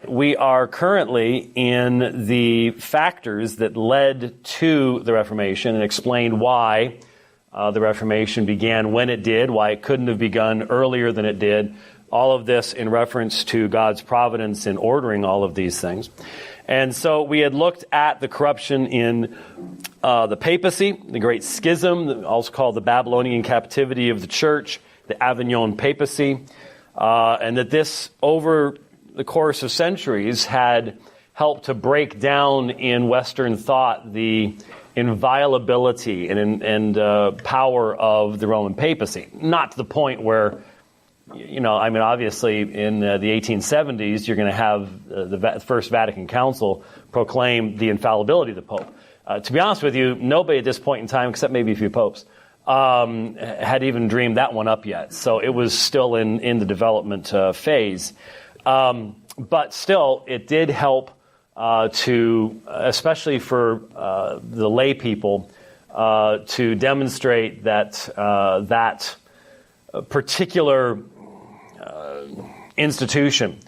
We are currently in the factors that led to the Reformation and explained why the Reformation began when it did, why it couldn't have begun earlier than it did. All of this in reference to God's providence in ordering all of these things. And so we had looked at the corruption in the papacy, the Great Schism, also called the Babylonian captivity of the church, the Avignon papacy, and that this, over the course of centuries, had helped to break down in Western thought the inviolability and power of the Roman papacy. Not to the point where, obviously in the 1870s, you're going to have the First Vatican Council proclaim the infallibility of the Pope. To be honest with you, nobody at this point in time, except maybe a few popes, had even dreamed that one up yet. So it was still in the development phase. But still, it did help to, especially for the lay people, to demonstrate that that particular institution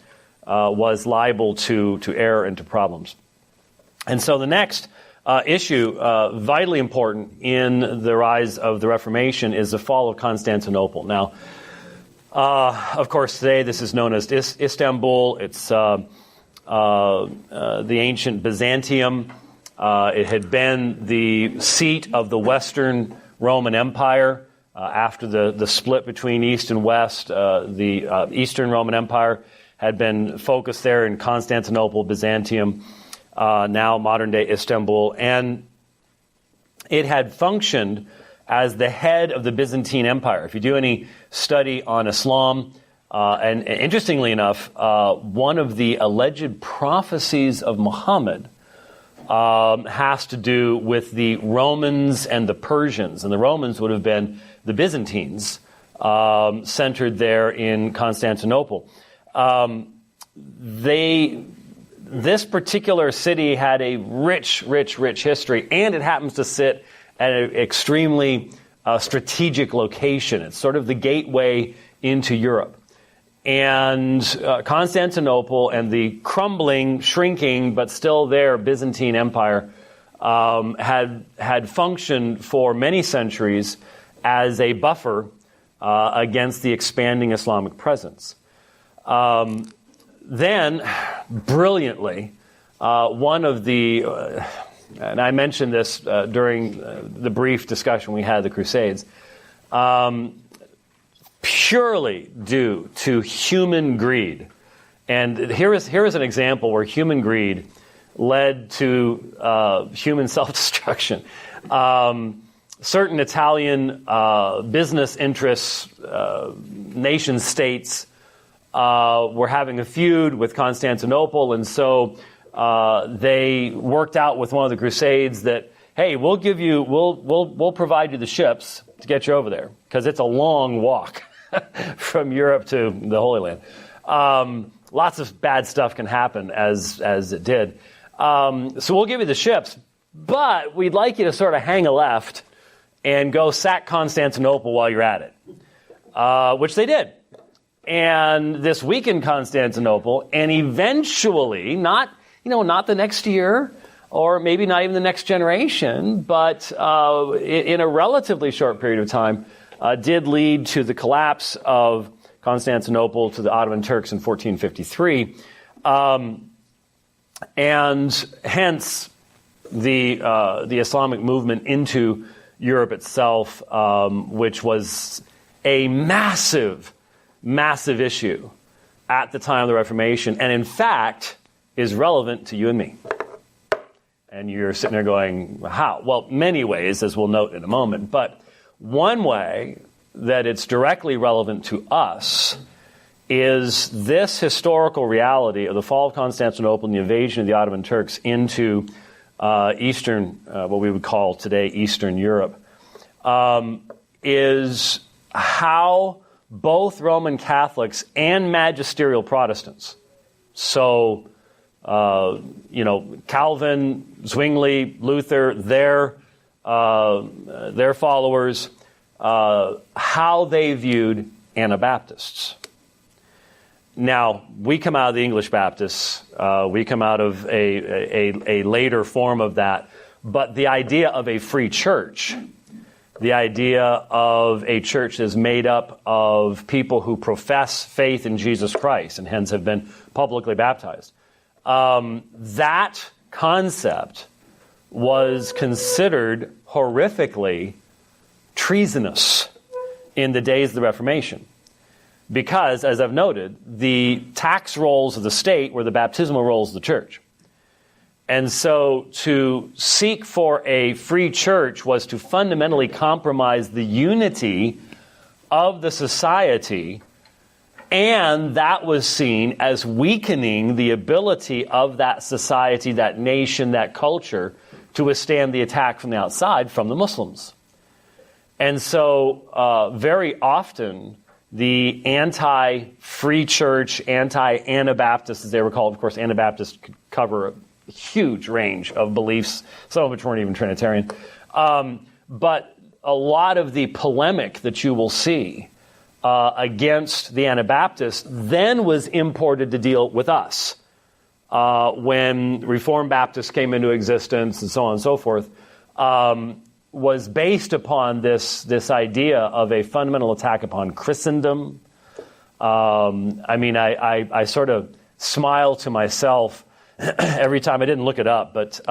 was liable to error and to problems. And so the next issue, vitally important in the rise of the Reformation, is the fall of Constantinople. Now, of course, today this is known as Istanbul. It's the ancient Byzantium. It had been the seat of the Western Roman Empire. After the split between East and West, the Eastern Roman Empire had been focused there in Constantinople, Byzantium, now modern-day Istanbul. And it had functioned as the head of the Byzantine Empire. If you do any study on Islam, and interestingly enough, one of the alleged prophecies of Muhammad has to do with the Romans and the Persians. And the Romans would have been the Byzantines, centered there in Constantinople. This particular city had a rich history, and it happens to sit at an extremely strategic location. It's sort of the gateway into Europe. And Constantinople and the crumbling, shrinking, but still there Byzantine Empire had functioned for many centuries as a buffer against the expanding Islamic presence. Then, brilliantly, one of the, and I mentioned this during the brief discussion we had of the Crusades, purely due to human greed. And here is an example where human greed led to human self-destruction. Certain Italian business interests, nation states, were having a feud with Constantinople, and so they worked out with one of the Crusades that, hey, we'll provide you the ships to get you over there, because it's a long walk from Europe to the Holy Land. Lots of bad stuff can happen, as it did. So we'll give you the ships, but we'd like you to sort of hang a left and go sack Constantinople while you're at it, which they did. And this weakened Constantinople, and eventually, not the next year, or maybe not even the next generation, but in a relatively short period of time, did lead to the collapse of Constantinople to the Ottoman Turks in 1453, and hence the Islamic movement into Europe itself, which was a massive issue at the time of the Reformation, and in fact is relevant to you and me. And you're sitting there going, how? Well, many ways, as we'll note in a moment, but one way that it's directly relevant to us is this historical reality of the fall of Constantinople and the invasion of the Ottoman Turks into Eastern, what we would call today Eastern Europe, is how both Roman Catholics and magisterial Protestants, so Calvin, Zwingli, Luther, their followers, how they viewed Anabaptists. Now, we come out of the English Baptists. We come out of a later form of that. But the idea of a free church, the idea of a church is made up of people who profess faith in Jesus Christ and hence have been publicly baptized. That concept was considered horrifically treasonous in the days of the Reformation. Because, as I've noted, the tax rolls of the state were the baptismal rolls of the church. And so to seek for a free church was to fundamentally compromise the unity of the society, and that was seen as weakening the ability of that society, that nation, that culture to withstand the attack from the outside from the Muslims. And so very often the anti-free church, anti-Anabaptists, as they were called, of course, Anabaptists could cover a huge range of beliefs, some of which weren't even Trinitarian. But a lot of the polemic that you will see against the Anabaptists then was imported to deal with us. When Reformed Baptists came into existence and so on and so forth, was based upon this idea of a fundamental attack upon Christendom. I sort of smile to myself every time. I didn't look it up, but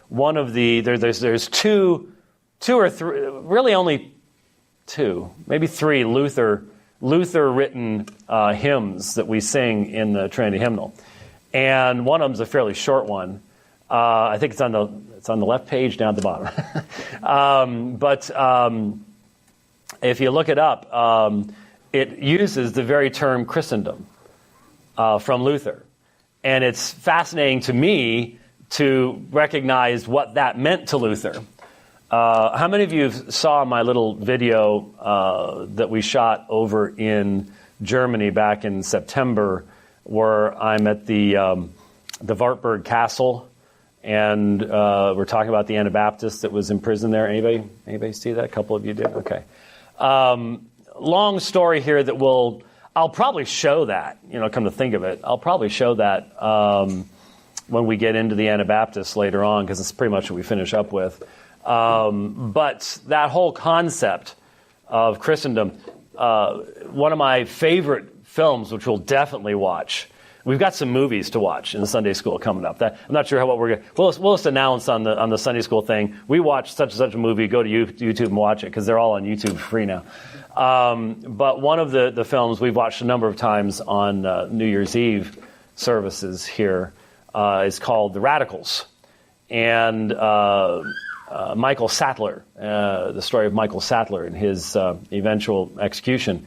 one of there's two or three, really only two, maybe three Luther written hymns that we sing in the Trinity hymnal, and one of them is a fairly short one. I think it's on the left page down at the bottom. But if you look it up, it uses the very term Christendom from Luther. And it's fascinating to me to recognize what that meant to Luther. How many of you saw my little video that we shot over in Germany back in September, where I'm at the Wartburg Castle, and we're talking about the Anabaptist that was in prison there? Anybody see that? A couple of you did? Okay. Long story here that I'll probably show that, come to think of it. I'll probably show that when we get into the Anabaptists later on, because it's pretty much what we finish up with. But that whole concept of Christendom, one of my favorite films, which we'll definitely watch. We've got some movies to watch in the Sunday school coming up. I'm not sure what we're going to... We'll just announce on the Sunday school thing, we watch such and such a movie, go to YouTube and watch it, because they're all on YouTube free now. But one of the films we've watched a number of times on New Year's Eve services here is called The Radicals. And Michael Sattler, the story of Michael Sattler and his eventual execution.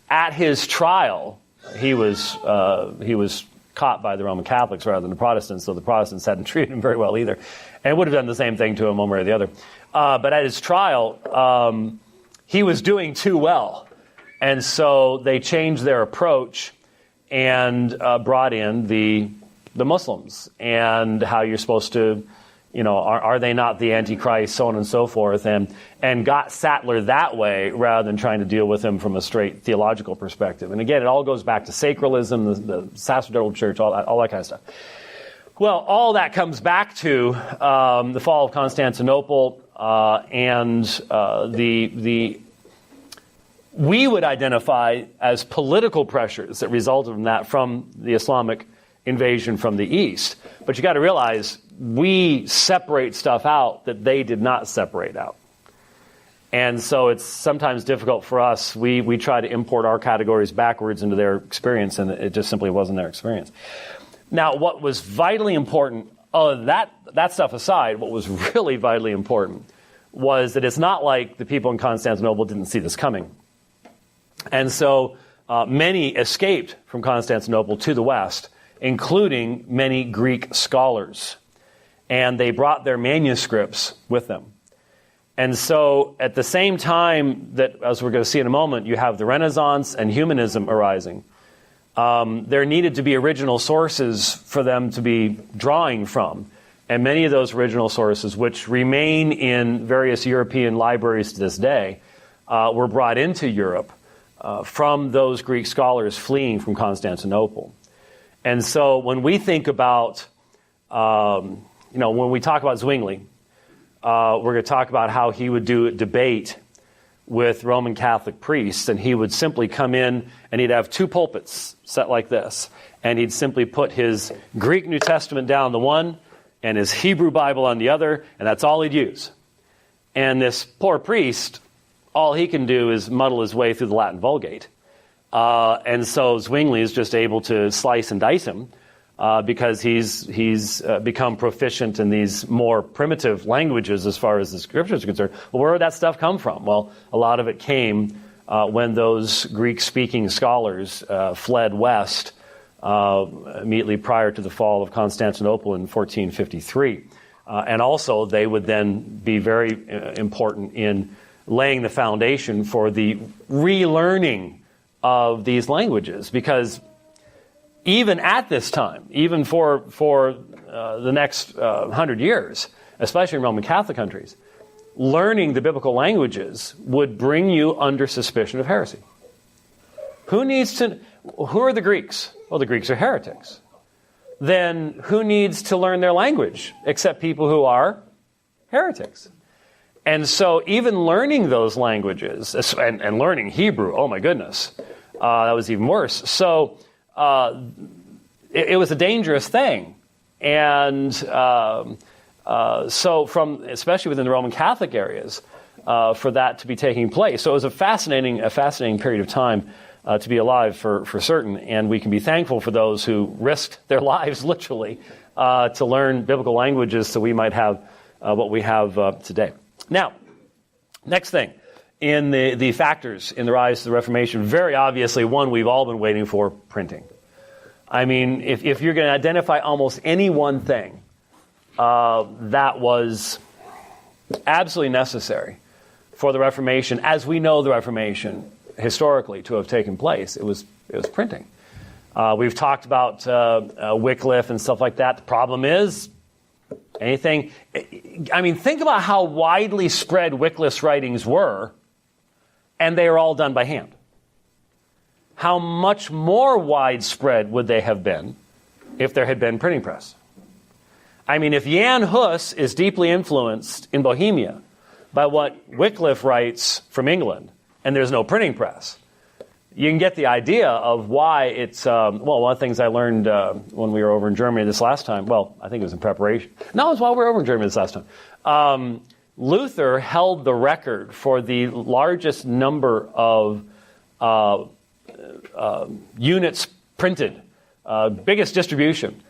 At his trial, he was caught by the Roman Catholics rather than the Protestants, so the Protestants hadn't treated him very well either, and would have done the same thing to him one way or the other. But at his trial, he was doing too well, and so they changed their approach and brought in the Muslims and how you're supposed to, are they not the Antichrist, so on and so forth, and got Sattler that way rather than trying to deal with him from a straight theological perspective. And again, it all goes back to sacralism, the sacerdotal church, all that kind of stuff. Well, all that comes back to the fall of Constantinople and we would identify as political pressures that resulted from that, from the Islamic invasion from the East. But you got to realize we separate stuff out that they did not separate out. And so it's sometimes difficult for us. We try to import our categories backwards into their experience, and it just simply wasn't their experience. Now, what was vitally important, that stuff aside, what was really vitally important was that it's not like the people in Constantinople didn't see this coming. And so many escaped from Constantinople to the West, including many Greek scholars. And they brought their manuscripts with them. And so at the same time that, as we're going to see in a moment, you have the Renaissance and humanism arising, there needed to be original sources for them to be drawing from. And many of those original sources, which remain in various European libraries to this day, were brought into Europe from those Greek scholars fleeing from Constantinople. And so when we think about, when we talk about Zwingli, we're going to talk about how he would do a debate with Roman Catholic priests, and he would simply come in and he'd have two pulpits set like this, and he'd simply put his Greek New Testament down the one and his Hebrew Bible on the other, and that's all he'd use. And this poor priest, all he can do is muddle his way through the Latin Vulgate. And so Zwingli is just able to slice and dice him because he's become proficient in these more primitive languages as far as the Scriptures are concerned. Well, where would that stuff come from? Well, a lot of it came when those Greek-speaking scholars fled west immediately prior to the fall of Constantinople in 1453. And also, they would then be very important in laying the foundation for the relearning of these languages, because even at this time, even for the next 100 years, especially in Roman Catholic countries, learning the biblical languages would bring you under suspicion of heresy. Who are the Greeks? Well, the Greeks are heretics. Then who needs to learn their language except people who are heretics? And so even learning those languages, and learning Hebrew, oh my goodness, that was even worse. So it was a dangerous thing. And so especially within the Roman Catholic areas, for that to be taking place. So it was a fascinating period of time to be alive for certain. And we can be thankful for those who risked their lives literally to learn biblical languages so we might have what we have today. Now, next thing, in the factors in the rise to the Reformation, very obviously one we've all been waiting for, printing. I mean, if you're going to identify almost any one thing that was absolutely necessary for the Reformation, as we know the Reformation historically to have taken place, it was printing. We've talked about Wycliffe and stuff like that. The problem is, think about how widely spread Wycliffe's writings were, and they are all done by hand. How much more widespread would they have been if there had been printing press? I mean, if Jan Hus is deeply influenced in Bohemia by what Wycliffe writes from England, and there's no printing press, you can get the idea of why it's, one of the things I learned when we were over in Germany this last time, I think it was in preparation. No, it was while we were over in Germany this last time. Luther held the record for the largest number of units printed, biggest distribution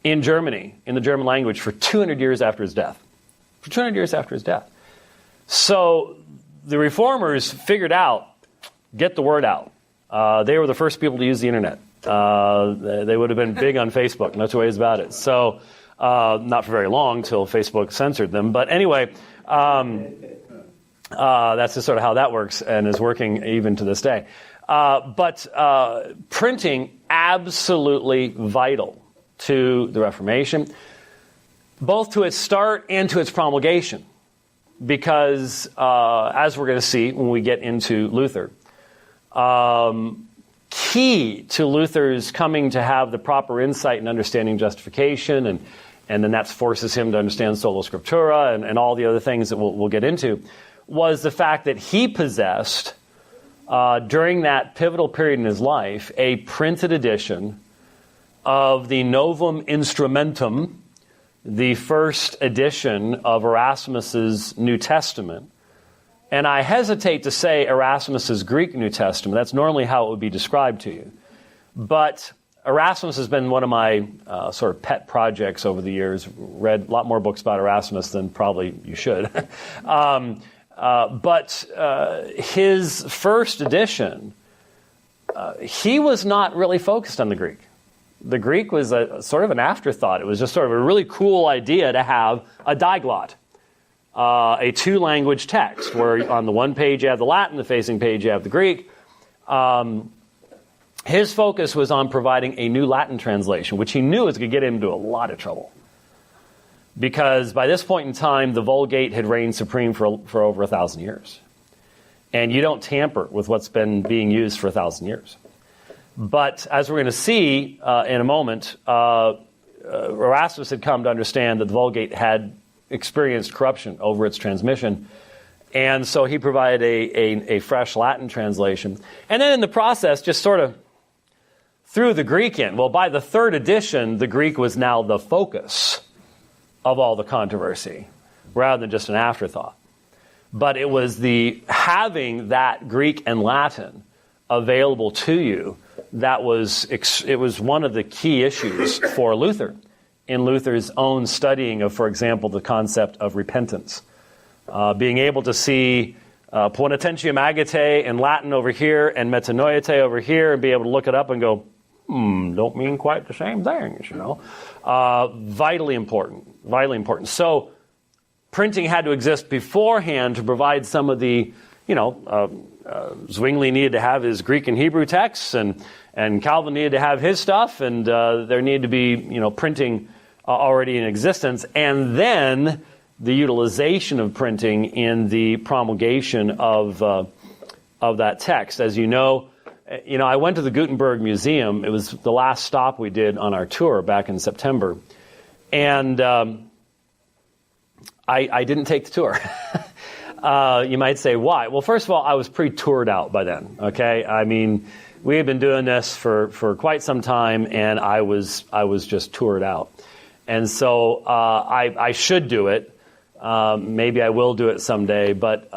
in Germany, in the German language, for 200 years after his death. For 200 years after his death. So the Reformers figured out, get the word out. They were the first people to use the internet. They would have been big on Facebook, no two ways about it. So, not for very long till Facebook censored them. But anyway, that's just sort of how that works and is working even to this day. But printing, absolutely vital to the Reformation, both to its start and to its promulgation. Because, as we're going to see when we get into Luther, key to Luther's coming to have the proper insight and understanding justification, and then that forces him to understand sola scriptura and all the other things that we'll get into, was the fact that he possessed, during that pivotal period in his life, a printed edition of the Novum Instrumentum, the first edition of Erasmus's New Testament. And I hesitate to say Erasmus's Greek New Testament. That's normally how it would be described to you. But Erasmus has been one of my sort of pet projects over the years. Read a lot more books about Erasmus than probably you should. But his first edition, he was not really focused on the Greek. The Greek was a sort of an afterthought. It was just sort of a really cool idea to have a diglot. A two-language text, where on the one page you have the Latin, the facing page you have the Greek. His focus was on providing a new Latin translation, which he knew was going to get him into a lot of trouble. Because by this point in time, the Vulgate had reigned supreme for over 1,000 years. and you don't tamper with what's been being used for 1,000 years. But as we're going to see in a moment, Erasmus had come to understand that the Vulgate had experienced corruption over its transmission, and so he provided a fresh Latin translation. And then in the process, just sort of threw the Greek in. Well, by the third edition, the Greek was now the focus of all the controversy, rather than just an afterthought. But it was the having that Greek and Latin available to you that was one of the key issues for Luther in Luther's own studying of, for example, the concept of repentance. Being able to see ponitentiam agite in Latin over here and metanoiate over here, and be able to look it up and go, don't mean quite the same things, you know. Vitally important. So printing had to exist beforehand to provide some of the, Zwingli needed to have his Greek and Hebrew texts, and Calvin needed to have his stuff, and there needed to be, printing already in existence, and then the utilization of printing in the promulgation of that text. As you know, I went to the Gutenberg Museum. It was the last stop we did on our tour back in September. And I didn't take the tour. You might say, why? Well, first of all, I was pretty toured out by then, okay? I mean, we had been doing this for quite some time, and I was just toured out. And so I should do it. Maybe I will do it someday, but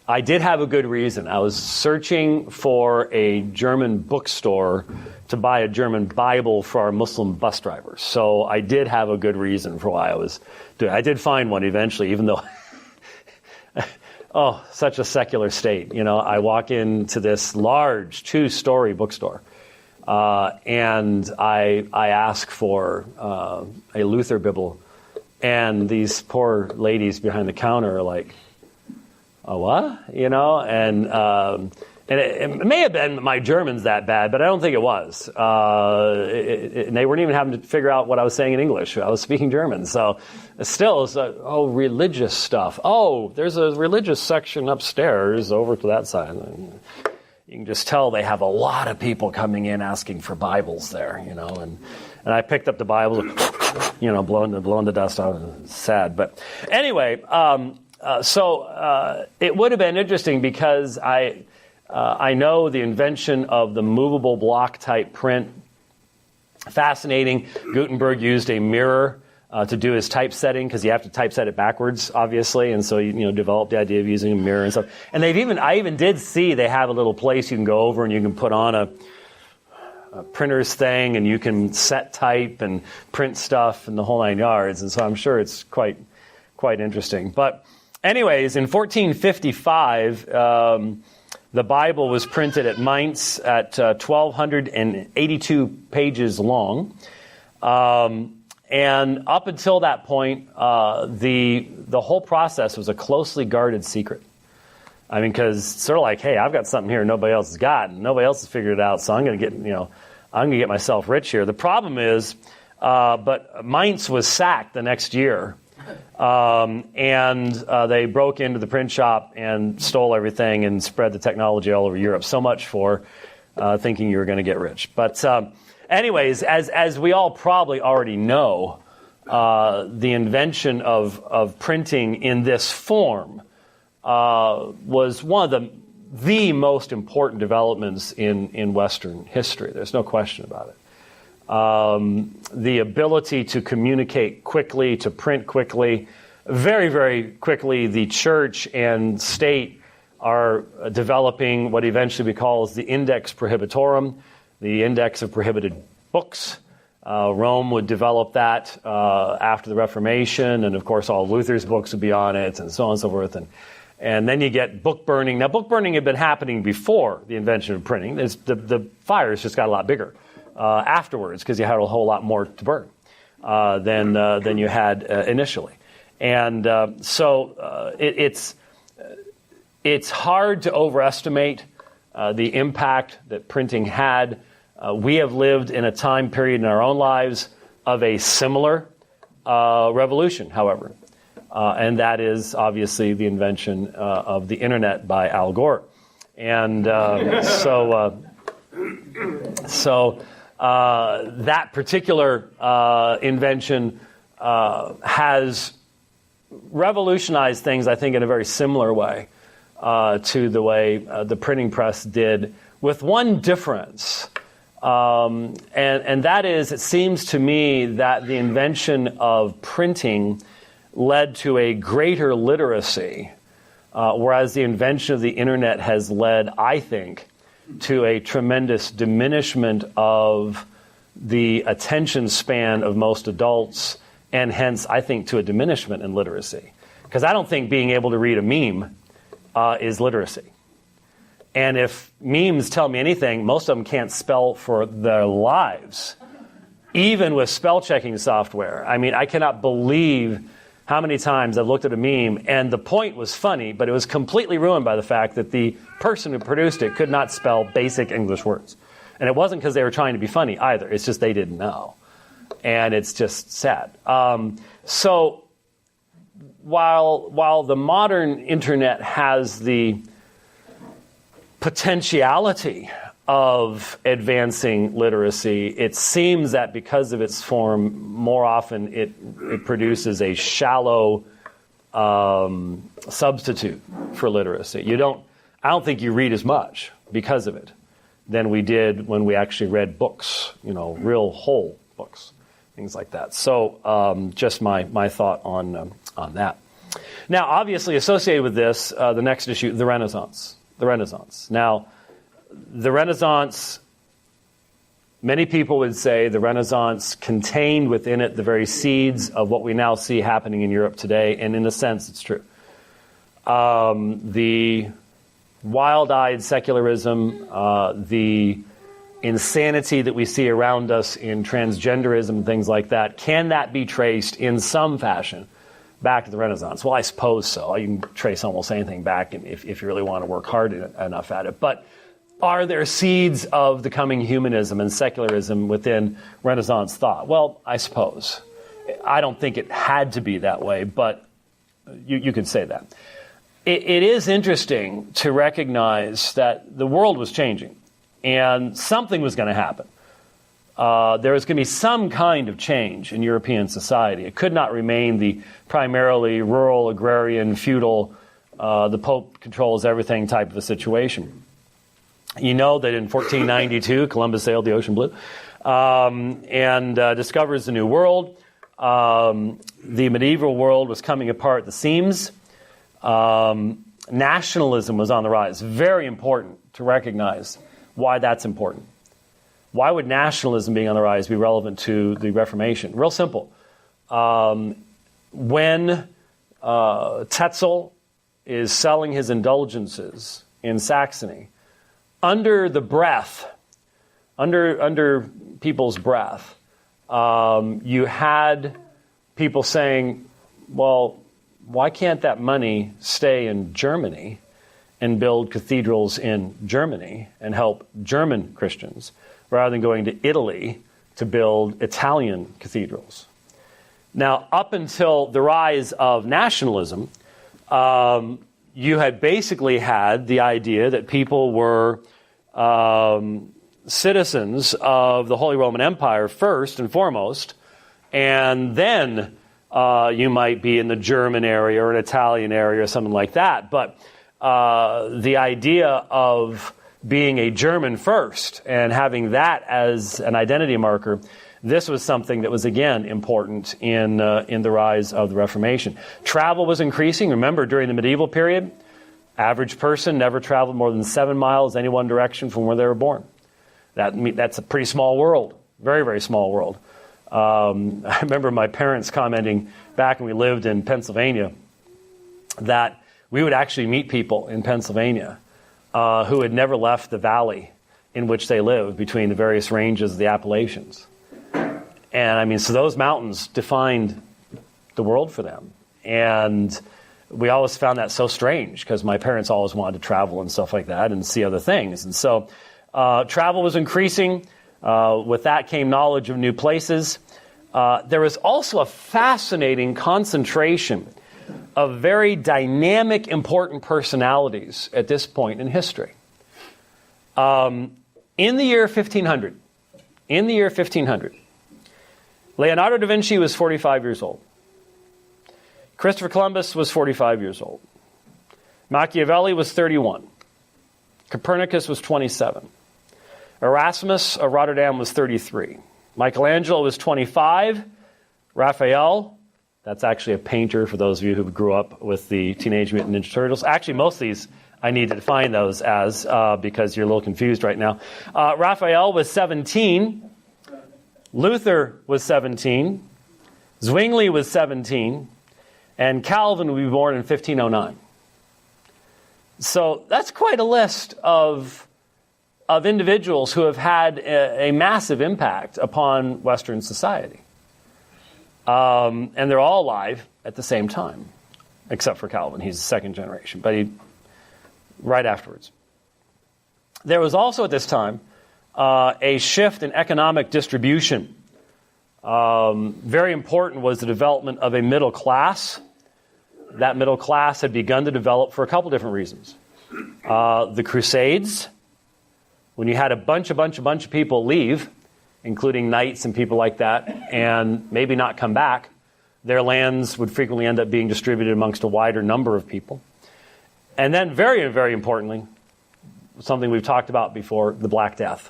I did have a good reason. I was searching for a German bookstore to buy a German Bible for our Muslim bus drivers. So I did have a good reason for why I was doing it. I did find one eventually, even though, such a secular state. I walk into this large 2-story bookstore, and I ask for a Luther Bible, and these poor ladies behind the counter are like, "Oh, what?" And it may have been my German's that bad, but I don't think it was. And they weren't even having to figure out what I was saying in English. I was speaking German. So still, it's like, religious stuff. Oh, there's a religious section upstairs over to that side. You can just tell they have a lot of people coming in asking for Bibles there, And I picked up the Bible, blowing the dust out. It's sad. But anyway, so it would have been interesting because I know the invention of the movable block type print. Fascinating. Gutenberg used a mirror to do his typesetting, because you have to typeset it backwards, obviously, and so developed the idea of using a mirror and stuff. And I even did see they have a little place you can go over and you can put on a printer's thing, and you can set type and print stuff and the whole 9 yards. And so I'm sure it's quite interesting. But anyways, in 1455, the Bible was printed at Mainz at 1,282 pages long. And up until that point, the whole process was a closely guarded secret. I mean, because sort of like, hey, I've got something here nobody else has got, and nobody else has figured it out, so I'm going to get myself rich here. The problem is, but Mainz was sacked the next year. And they broke into the print shop and stole everything and spread the technology all over Europe. So much for thinking you were going to get rich. But anyways, as we all probably already know, the invention of printing in this form was one of the most important developments in Western history. There's no question about it. The ability to communicate quickly, to print quickly. Very, very quickly, the church and state are developing what eventually we call the Index Prohibitorum, the index of prohibited books. Rome would develop that after the Reformation, and of course all Luther's books would be on it, and so on and so forth. And then you get book burning. Now, book burning had been happening before the invention of printing. The fires just got a lot bigger afterwards, because you had a whole lot more to burn than you had initially. And so it's hard to overestimate the impact that printing had. We have lived in a time period in our own lives of a similar revolution, however. and that is obviously the invention of the internet by Al Gore. And so that particular invention has revolutionized things, I think, in a very similar way to the way the printing press did, with one difference. And that is, it seems to me that the invention of printing led to a greater literacy, whereas the invention of the internet has led, I think, to a tremendous diminishment of the attention span of most adults, and hence, I think, to a diminishment in literacy. Because I don't think being able to read a meme is literacy. And if memes tell me anything, most of them can't spell for their lives, even with spell-checking software. I mean, I cannot believe how many times I've looked at a meme, and the point was funny, but it was completely ruined by the fact that the person who produced it could not spell basic English words. And it wasn't because they were trying to be funny either. It's just they didn't know. And it's just sad. So while the modern internet has the potentiality of advancing literacy, it seems that because of its form, more often it produces a shallow substitute for literacy. I don't think you read as much because of it than we did when we actually read books, real whole books, things like that. So just my thought on that. Now, obviously associated with this, the next issue, the Renaissance. The Renaissance. Now, the Renaissance, many people would say the Renaissance contained within it the very seeds of what we now see happening in Europe today, and in a sense, it's true. The wild-eyed secularism, the insanity that we see around us in transgenderism and things like that, can that be traced in some fashion back to the Renaissance? Well, I suppose so. You can trace almost anything back if you really want to work hard enough at it. But are there seeds of the coming humanism and secularism within Renaissance thought? Well, I suppose. I don't think it had to be that way, but you could say that. It is interesting to recognize that the world was changing and something was going to happen. There was going to be some kind of change in European society. It could not remain the primarily rural, agrarian, feudal, the Pope controls everything type of a situation. You know that in 1492, Columbus sailed the ocean blue and discovers the New World. The medieval world was coming apart at the seams. Nationalism was on the rise. Very important to recognize why that's important. Why would nationalism being on the rise be relevant to the Reformation? Real simple. When Tetzel is selling his indulgences in Saxony, under the breath, under people's breath, you had people saying, well, why can't that money stay in Germany and build cathedrals in Germany and help German Christians, rather than going to Italy to build Italian cathedrals? Now, up until the rise of nationalism, you had basically had the idea that people were citizens of the Holy Roman Empire first and foremost, and then you might be in the German area or an Italian area or something like that. But the idea of being a German first and having that as an identity marker, this was something that was, again, important in the rise of the Reformation. Travel was increasing. Remember, during the medieval period, average person never traveled more than 7 miles any one direction from where they were born. That's a pretty small world, very, very small world. I remember my parents commenting back when we lived in Pennsylvania that we would actually meet people in Pennsylvania who had never left the valley in which they lived between the various ranges of the Appalachians. And so those mountains defined the world for them. And we always found that so strange because my parents always wanted to travel and stuff like that and see other things. And so travel was increasing. With that came knowledge of new places. There was also a fascinating concentration of very dynamic, important personalities at this point in history. In the year 1500, Leonardo da Vinci was 45 years old. Christopher Columbus was 45 years old. Machiavelli was 31. Copernicus was 27. Erasmus of Rotterdam was 33. Michelangelo was 25. Raphael, that's actually a painter for those of you who grew up with the Teenage Mutant Ninja Turtles. Actually, most of these I need to define those as because you're a little confused right now. Raphael was 17. Luther was 17. Zwingli was 17. And Calvin would be born in 1509. So that's quite a list of individuals who have had a massive impact upon Western society. And they're all alive at the same time, except for Calvin. He's the second generation, but right afterwards. There was also at this time a shift in economic distribution. Very important was the development of a middle class. That middle class had begun to develop for a couple different reasons. The Crusades, when you had a bunch of people leave, including knights and people like that, and maybe not come back, their lands would frequently end up being distributed amongst a wider number of people. And then very, very importantly, something we've talked about before, the Black Death,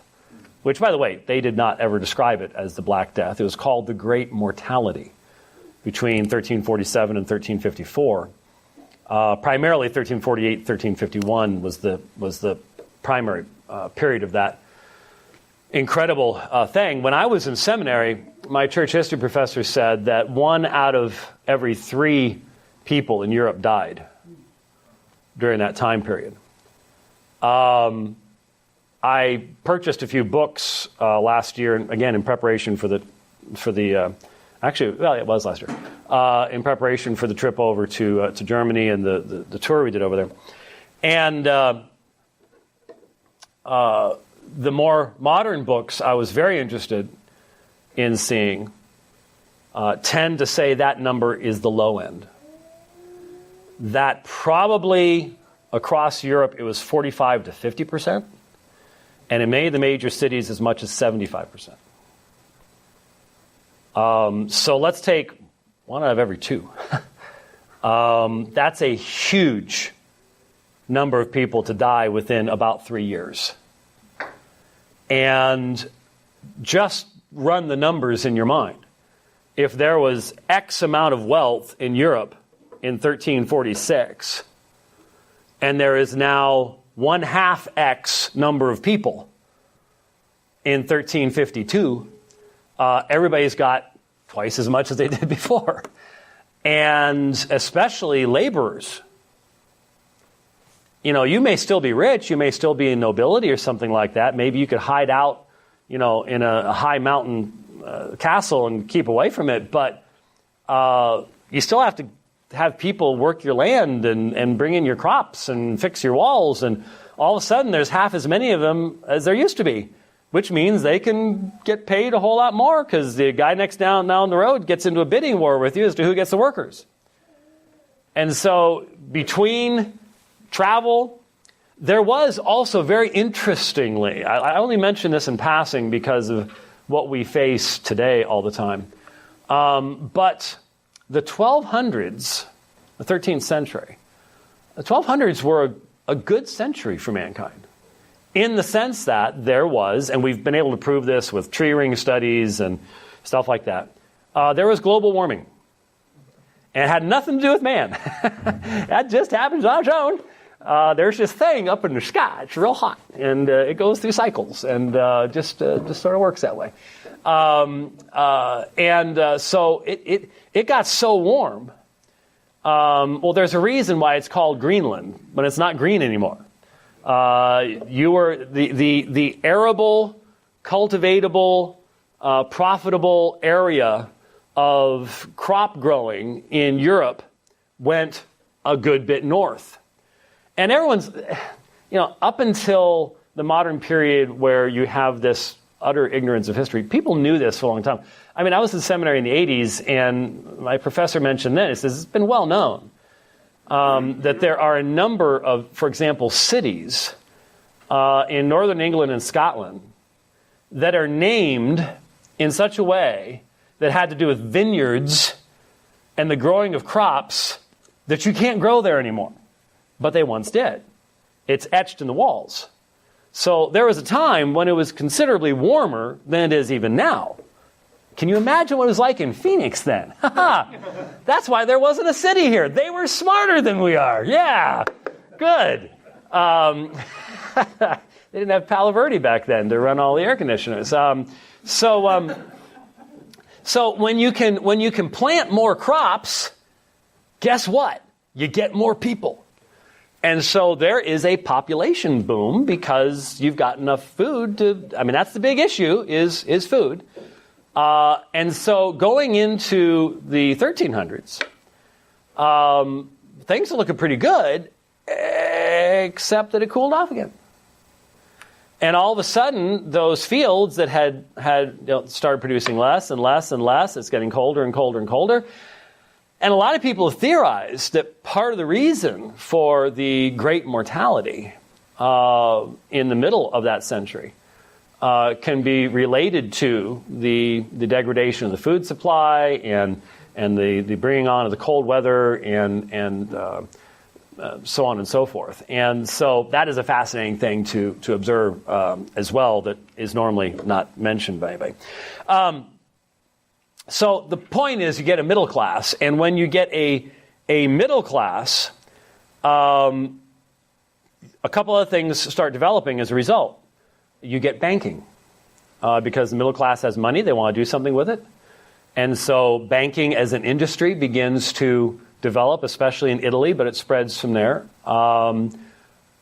which, by the way, they did not ever describe it as the Black Death. It was called the Great Mortality between 1347 and 1354. Primarily 1348, 1351 was the primary period of that incredible thing. When I was in seminary, my church history professor said that 1 out of every 3 people in Europe died during that time period. I purchased a few books last year, again in preparation for the it was last year, in preparation for the trip over to Germany and the tour we did over there. And the more modern books I was very interested in seeing tend to say that number is the low end. That probably across Europe it was 45 to 50%, and in many of the major cities as much as 75%. So let's take 1 out of every 2. That's a huge number of people to die within about 3 years. And just run the numbers in your mind. If there was X amount of wealth in Europe in 1346, and there is now 1/2 X number of people in 1352, everybody's got twice as much as they did before. And especially laborers. You know, you may still be rich, you may still be in nobility or something like that. Maybe you could hide out, in a high mountain castle and keep away from it. But you still have to have people work your land and bring in your crops and fix your walls. And all of a sudden there's half as many of them as there used to be, which means they can get paid a whole lot more because the guy next down the road gets into a bidding war with you as to who gets the workers. And so between travel, there was also very interestingly, I only mention this in passing because of what we face today all the time, but the 1200s, the 13th century, the 1200s were a good century for mankind. In the sense that there was, and we've been able to prove this with tree ring studies and stuff like that, there was global warming. And it had nothing to do with man. That just happens on its own. There's this thing up in the sky. It's real hot, and it goes through cycles, and just sort of works that way. So it got so warm. Well, there's a reason why it's called Greenland, but it's not green anymore. You were the arable, cultivatable, profitable area of crop growing in Europe went a good bit north. And everyone's, up until the modern period where you have this utter ignorance of history. People knew this for a long time. I mean, I was in seminary in the 80s, and my professor mentioned this. He says, it's been well known that there are a number of, for example, cities in northern England and Scotland that are named in such a way that had to do with vineyards and the growing of crops that you can't grow there anymore. But they once did. It's etched in the walls. So there was a time when it was considerably warmer than it is even now. Can you imagine what it was like in Phoenix then? That's why there wasn't a city here. They were smarter than we are. Yeah, good. They didn't have Palo Verde back then to run all the air conditioners. So when you can plant more crops, guess what? You get more people. And so there is a population boom because you've got enough food to, I mean, that's the big issue is food. And so going into the 1300s, things are looking pretty good, except that it cooled off again. And all of a sudden, those fields that had started producing less and less and less, it's getting colder and colder and colder. And a lot of people have theorized that part of the reason for the great mortality in the middle of that century can be related to the degradation of the food supply and the bringing on of the cold weather and so on and so forth. And so that is a fascinating thing to observe as well that is normally not mentioned by anybody. So the point is you get a middle class, and when you get a middle class, a couple of things start developing as a result. You get banking, because the middle class has money, they want to do something with it. And so banking as an industry begins to develop, especially in Italy, but it spreads from there.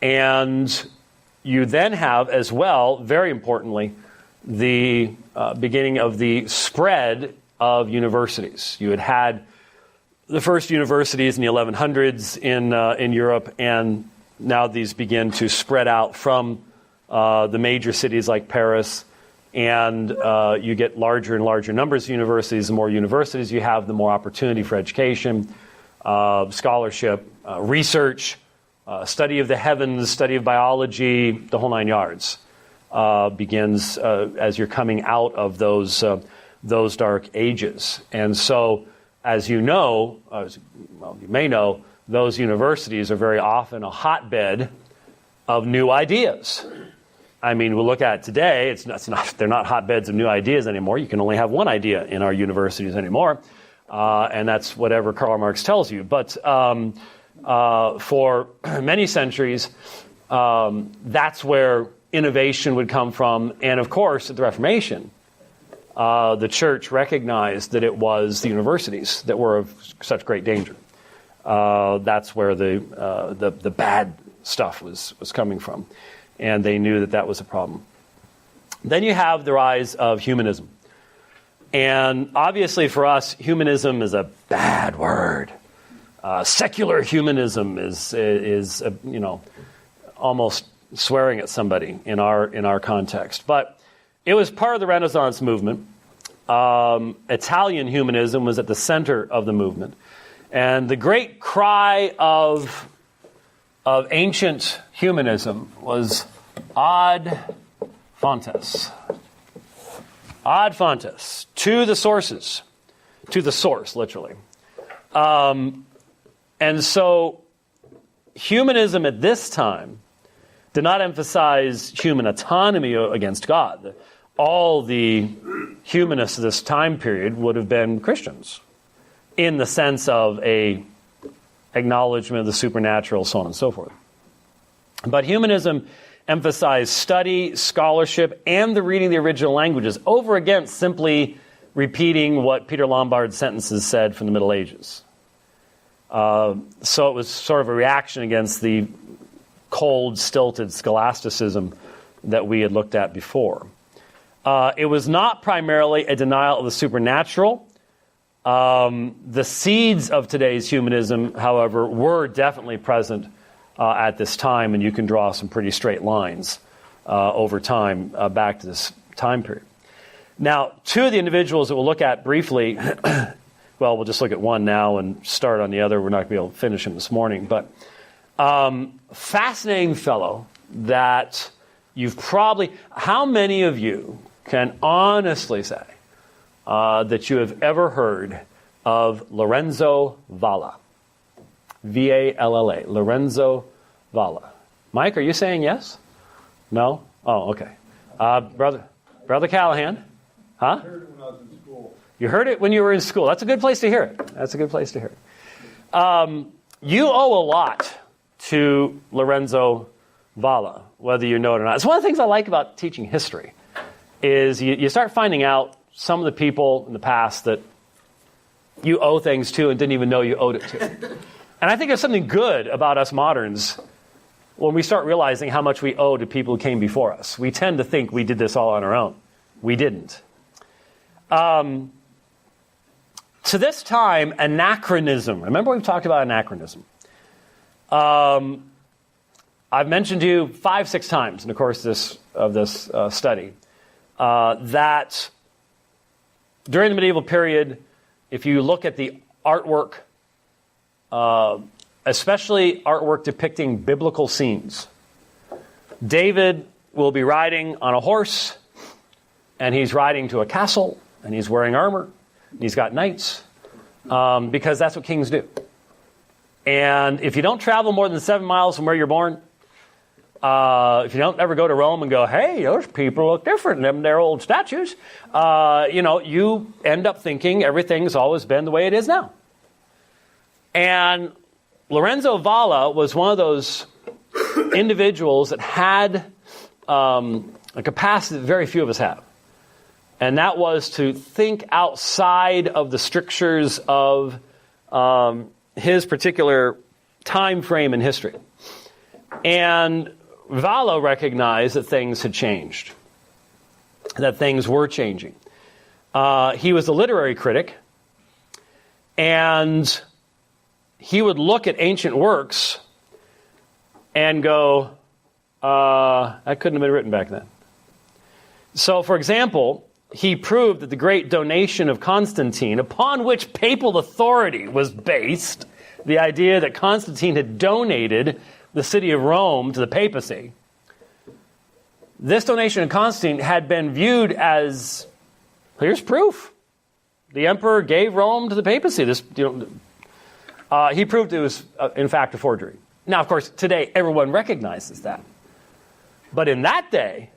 And you then have as well, very importantly, the beginning of the spread of universities. You had the first universities in the 1100s in Europe, and now these begin to spread out from the major cities like Paris, and you get larger and larger numbers of universities. The more universities you have, the more opportunity for education, scholarship, research, study of the heavens, study of biology, the whole nine yards begins as you're coming out of those dark ages. And so, as you know, you may know, those universities are very often a hotbed of new ideas. I mean, we'll look at it today. They're not hotbeds of new ideas anymore. You can only have one idea in our universities anymore, and that's whatever Karl Marx tells you. But for many centuries, that's where innovation would come from. And of course, at the Reformation, the church recognized that it was the universities that were of such great danger. That's where the bad stuff was coming from, and they knew that was a problem. Then you have the rise of humanism, and obviously for us, humanism is a bad word. Secular humanism is almost swearing at somebody in our context, but it was part of the Renaissance movement. Italian humanism was at the center of the movement. And the great cry of ancient humanism was ad fontes. Ad fontes, to the sources, to the source, literally. And so humanism at this time did not emphasize human autonomy against God. All the humanists of this time period would have been Christians in the sense of a acknowledgement of the supernatural, so on and so forth. But humanism emphasized study, scholarship, and the reading of the original languages over against simply repeating what Peter Lombard's sentences said from the Middle Ages. So it was sort of a reaction against the cold, stilted scholasticism that we had looked at before. It was not primarily a denial of the supernatural. The seeds of today's humanism, however, were definitely present at this time, and you can draw some pretty straight lines over time back to this time period. Now, two of the individuals that we'll look at briefly, well, we'll just look at one now and start on the other. We're not going to be able to finish him this morning. But fascinating fellow that you've probably... How many of you can honestly say that you have ever heard of Lorenzo Valla? V-A-L-L-A. Lorenzo Valla. Mike, are you saying yes? No? Oh, okay. Brother Callahan? Huh? I heard it when I was in school. You heard it when you were in school. That's a good place to hear it. That's a good place to hear it. You owe a lot to Lorenzo Valla, whether you know it or not. It's one of the things I like about teaching history, is you start finding out some of the people in the past that you owe things to and didn't even know you owed it to. And I think there's something good about us moderns when we start realizing how much we owe to people who came before us. We tend to think we did this all on our own. We didn't. To this time, anachronism. Remember we've talked about anachronism. I've mentioned to you 5-6 times in the course of this study that during the medieval period, if you look at the artwork, especially artwork depicting biblical scenes, David will be riding on a horse, and he's riding to a castle, and he's wearing armor, and he's got knights, because that's what kings do. And if you don't travel more than 7 miles from where you're born, if you don't ever go to Rome and go, hey, those people look different than their old statues, you end up thinking everything's always been the way it is now. And Lorenzo Valla was one of those individuals that had a capacity that very few of us have. And that was to think outside of the strictures of his particular time frame in history. And Valla recognized that things had changed, that things were changing. He was a literary critic, and he would look at ancient works and go, that couldn't have been written back then. So, for example, he proved that the great donation of Constantine, upon which papal authority was based, the idea that Constantine had donated the city of Rome to the papacy, this donation of Constantine had been viewed as, here's proof. The emperor gave Rome to the papacy. He proved it was, in fact, a forgery. Now, of course, today everyone recognizes that. But in that day,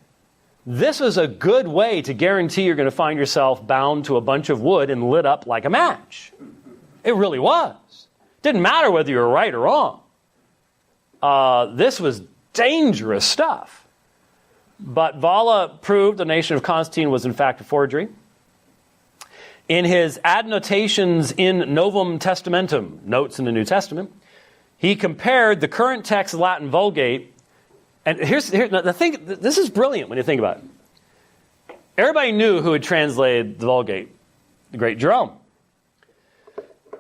this was a good way to guarantee you're going to find yourself bound to a bunch of wood and lit up like a match. It really was. Didn't matter whether you were right or wrong. This was dangerous stuff. But Valla proved the nation of Constantine was in fact a forgery. In his adnotations in Novum Testamentum, notes in the New Testament, he compared the current text of the Latin Vulgate. And here's the thing. This is brilliant when you think about it. Everybody knew who had translated the Vulgate, the great Jerome.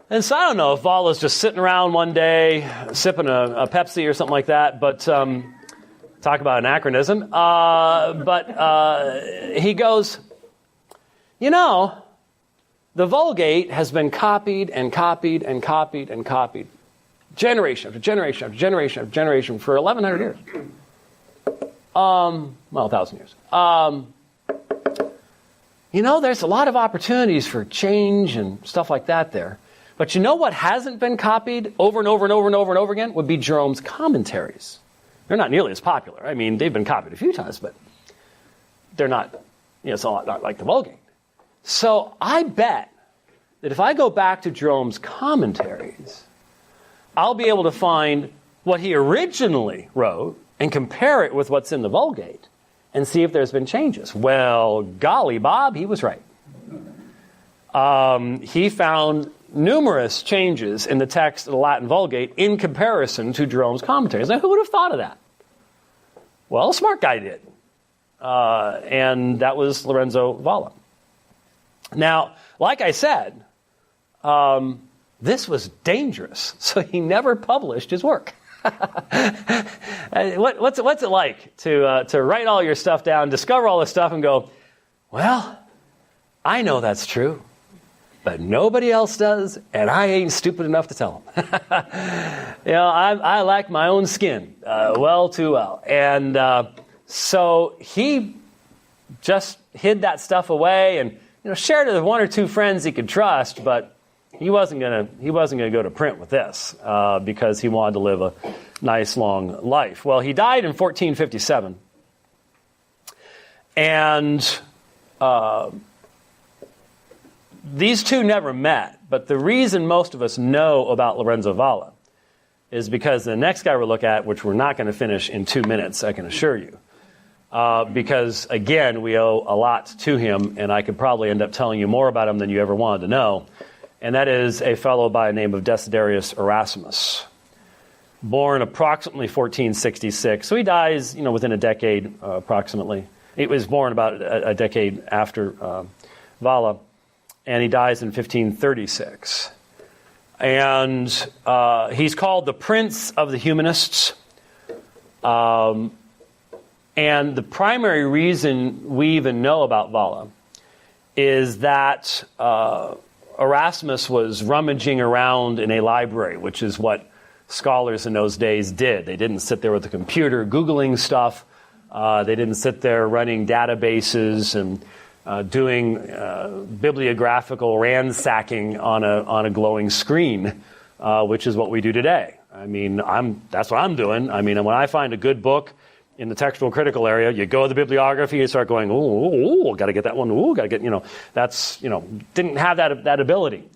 And so I don't know if Valla's just sitting around one day sipping a Pepsi or something like that, but talk about anachronism. But he goes, the Vulgate has been copied and copied and copied and copied, generation after generation after generation after generation for 1,100 years. 1,000 years. There's a lot of opportunities for change and stuff like that there. But you know what hasn't been copied over and over and over and over and over again? Would be Jerome's commentaries. They're not nearly as popular. I mean, they've been copied a few times, but they're not, it's not like the Vulgate. So I bet that if I go back to Jerome's commentaries, I'll be able to find what he originally wrote and compare it with what's in the Vulgate and see if there's been changes. Well, golly, Bob, he was right. He found numerous changes in the text of the Latin Vulgate in comparison to Jerome's commentaries. Now, who would have thought of that? Well, a smart guy did. And that was Lorenzo Valla. Now, like I said, this was dangerous, so he never published his work. What's it like to write all your stuff down, discover all this stuff, and go, Well, I know that's true, but nobody else does, and I ain't stupid enough to tell them. I like my own skin well too well. And so he just hid that stuff away and shared it with one or two friends he could trust, but he wasn't gonna go to print with this because he wanted to live a nice long life. Well, he died in 1457, and these two never met, but the reason most of us know about Lorenzo Valla is because the next guy we'll look at, which we're not going to finish in 2 minutes, I can assure you, because, again, we owe a lot to him, and I could probably end up telling you more about him than you ever wanted to know, and that is a fellow by the name of Desiderius Erasmus, born approximately 1466. So he dies, within a decade, approximately. He was born about a decade after Valla. And he dies in 1536. And he's called the Prince of the Humanists. And the primary reason we even know about Valla is that Erasmus was rummaging around in a library, which is what scholars in those days did. They didn't sit there with a computer Googling stuff. They didn't sit there running databases and doing bibliographical ransacking on a glowing screen, which is what we do today. I mean, that's what I'm doing. I mean, when I find a good book in the textual critical area, you go to the bibliography, you start going, ooh, got to get that one. Ooh, got to get, that's, didn't have that ability.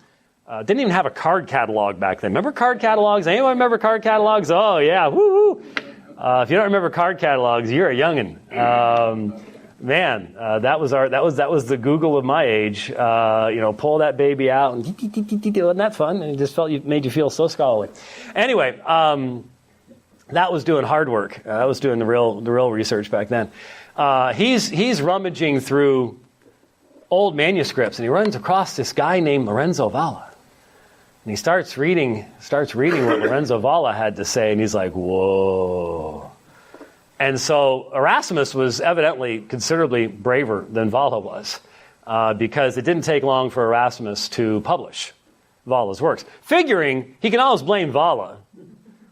Didn't even have a card catalog back then. Remember card catalogs? Anyone remember card catalogs? Oh yeah, woo. If you don't remember card catalogs, you're a youngin'. Man, that was the Google of my age. Pull that baby out and wasn't that fun? And it just made you feel so scholarly. Anyway, that was doing hard work. That was doing the real research back then. He's rummaging through old manuscripts, and he runs across this guy named Lorenzo Valla. And he starts reading what Lorenzo Valla had to say, and he's like, whoa. And so Erasmus was evidently considerably braver than Valla was, because it didn't take long for Erasmus to publish Valla's works, figuring he can always blame Valla.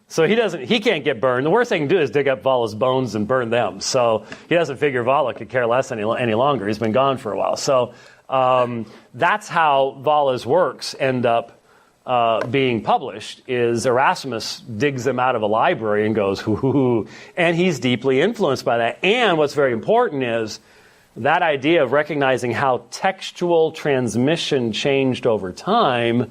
So he can't get burned. The worst they can do is dig up Valla's bones and burn them. So he doesn't figure Valla could care less any longer. He's been gone for a while. So that's how Valla's works end up being published, is Erasmus digs them out of a library and goes, hoo, and he's deeply influenced by that. And what's very important is that idea of recognizing how textual transmission changed over time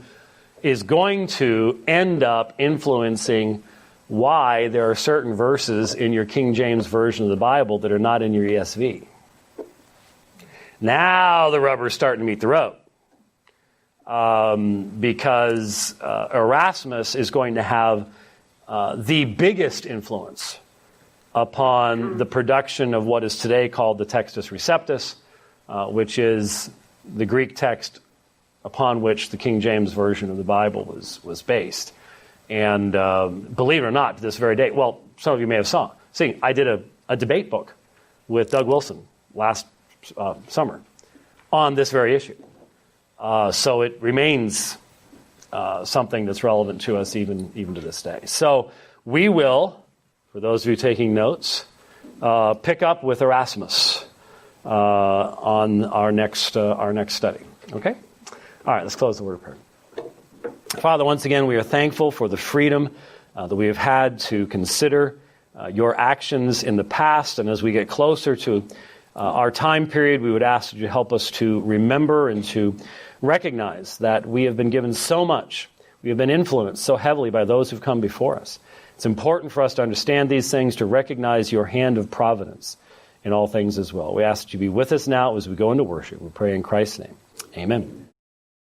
is going to end up influencing why there are certain verses in your King James Version of the Bible that are not in your ESV. Now the rubber's starting to meet the road. Because Erasmus is going to have the biggest influence upon the production of what is today called the Textus Receptus, which is the Greek text upon which the King James Version of the Bible was based. And believe it or not, to this very day, well, some of you may have seen, I did a debate book with Doug Wilson last summer on this very issue. So it remains something that's relevant to us even to this day. So we will, for those of you taking notes, pick up with Erasmus on our next study. Okay? All right, let's close the word of prayer. Father, once again, we are thankful for the freedom that we have had to consider your actions in the past, and as we get closer to our time period, we would ask that you help us to remember and to recognize that we have been given so much. We have been influenced so heavily by those who've come before us. It's important for us to understand these things, to recognize your hand of providence in all things as well. We ask that you be with us now as we go into worship. We pray in Christ's name. Amen.